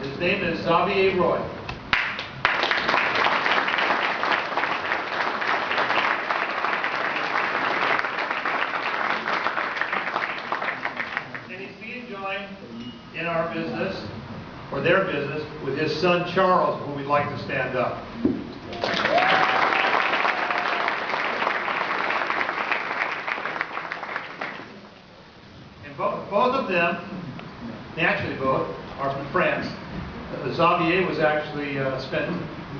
His name is Xavier Roy. And he's being joined in our business, or their business, with his son Charles, who we'd like to stand up. And both of them, naturally both, are from France. Xavier was actually spent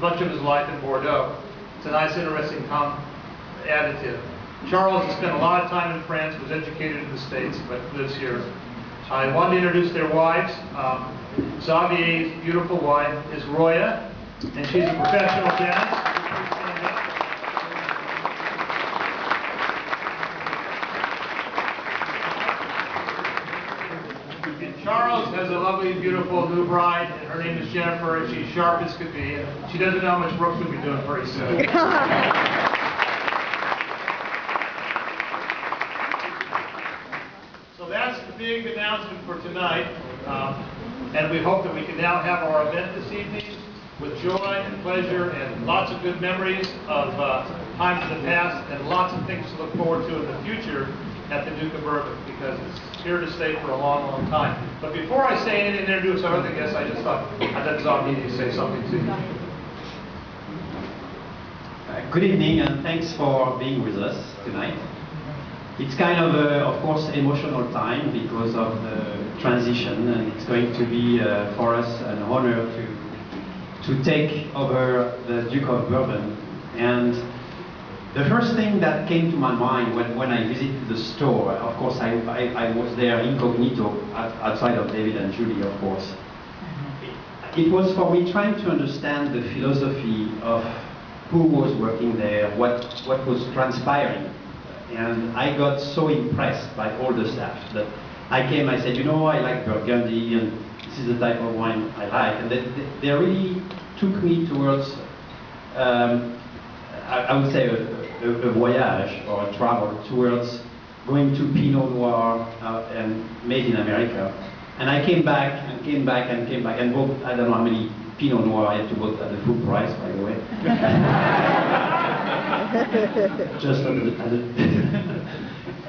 much of his life in Bordeaux. It's a nice, interesting additive. Charles has spent a lot of time in France, was educated in the States, but lives here. I wanted to introduce their wives. Xavier's beautiful wife is Roya, and she's a professional dentist. And Charles has a lovely, beautiful new bride, and her name is Jennifer, and she's sharp as could be. She doesn't know how much Brooks will be doing pretty soon. So that's the big announcement for tonight. And we hope that we can now have our event this evening with joy and pleasure and lots of good memories of times in the past and lots of things to look forward to in the future at the Duke of Bourbon, because it's here to stay for a long, long time. But before I say anything and introduce our other guests, I just thought I'd let Xavier say something to you. Good evening, and thanks for being with us tonight. It's kind of course, emotional time because of the transition, and it's going to be for us an honor to take over the Duke of Bourbon. And the first thing that came to my mind when I visited the store, of course, I was there incognito outside of David and Julie, of course. It was for me trying to understand the philosophy of who was working there, what was transpiring. And I got so impressed by all the staff that I came, I said, you know, I like Burgundy, and this is the type of wine I like. And they really took me towards, I would say, a voyage or a travel towards going to Pinot Noir and made in America. And I came back and came back and came back and bought, I don't know how many Pinot Noir I had to buy at the full price, by the way. Just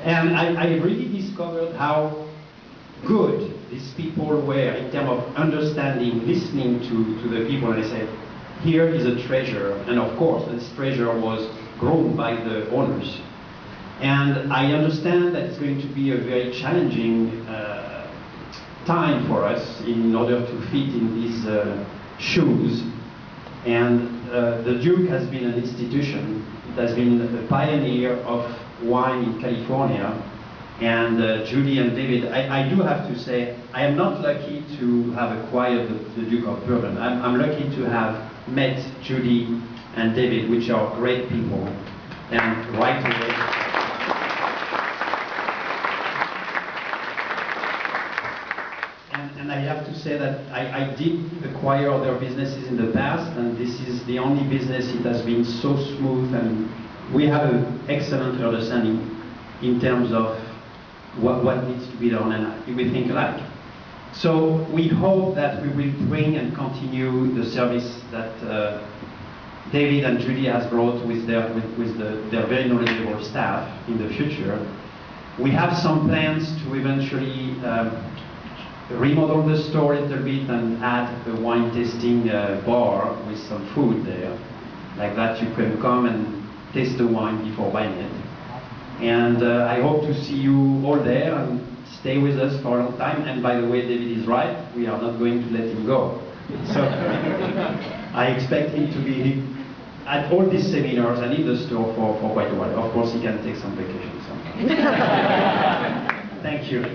and I really discovered how good these people were in terms of understanding, listening to the people. And I said, here is a treasure. And of course, this treasure was grown by the owners. And I understand that it's going to be a very challenging time for us in order to fit in these shoes. And the Duke has been an institution. It has been a pioneer of wine in California. And Julie and David, I do have to say, I am not lucky to have acquired the Duke of Bourbon. I'm lucky to have met Julie and David, which are great people. And right away, and I have to say that I did acquire their businesses in the past, and this is the only business it has been so smooth, and we have an excellent understanding in terms of what needs to be done, and we think alike. So we hope that we will bring and continue the service that David and Julie has brought with their very knowledgeable staff in the future. We have some plans to eventually remodel the store a little bit and add a wine tasting bar with some food there. Like that you can come and taste the wine before buying it. And I hope to see you all there and stay with us for a long time. And by the way, David is right, we are not going to let him go. So I expect him to be at all these seminars and in the store for quite a while. Of course, he can take some vacation sometime. Thank you.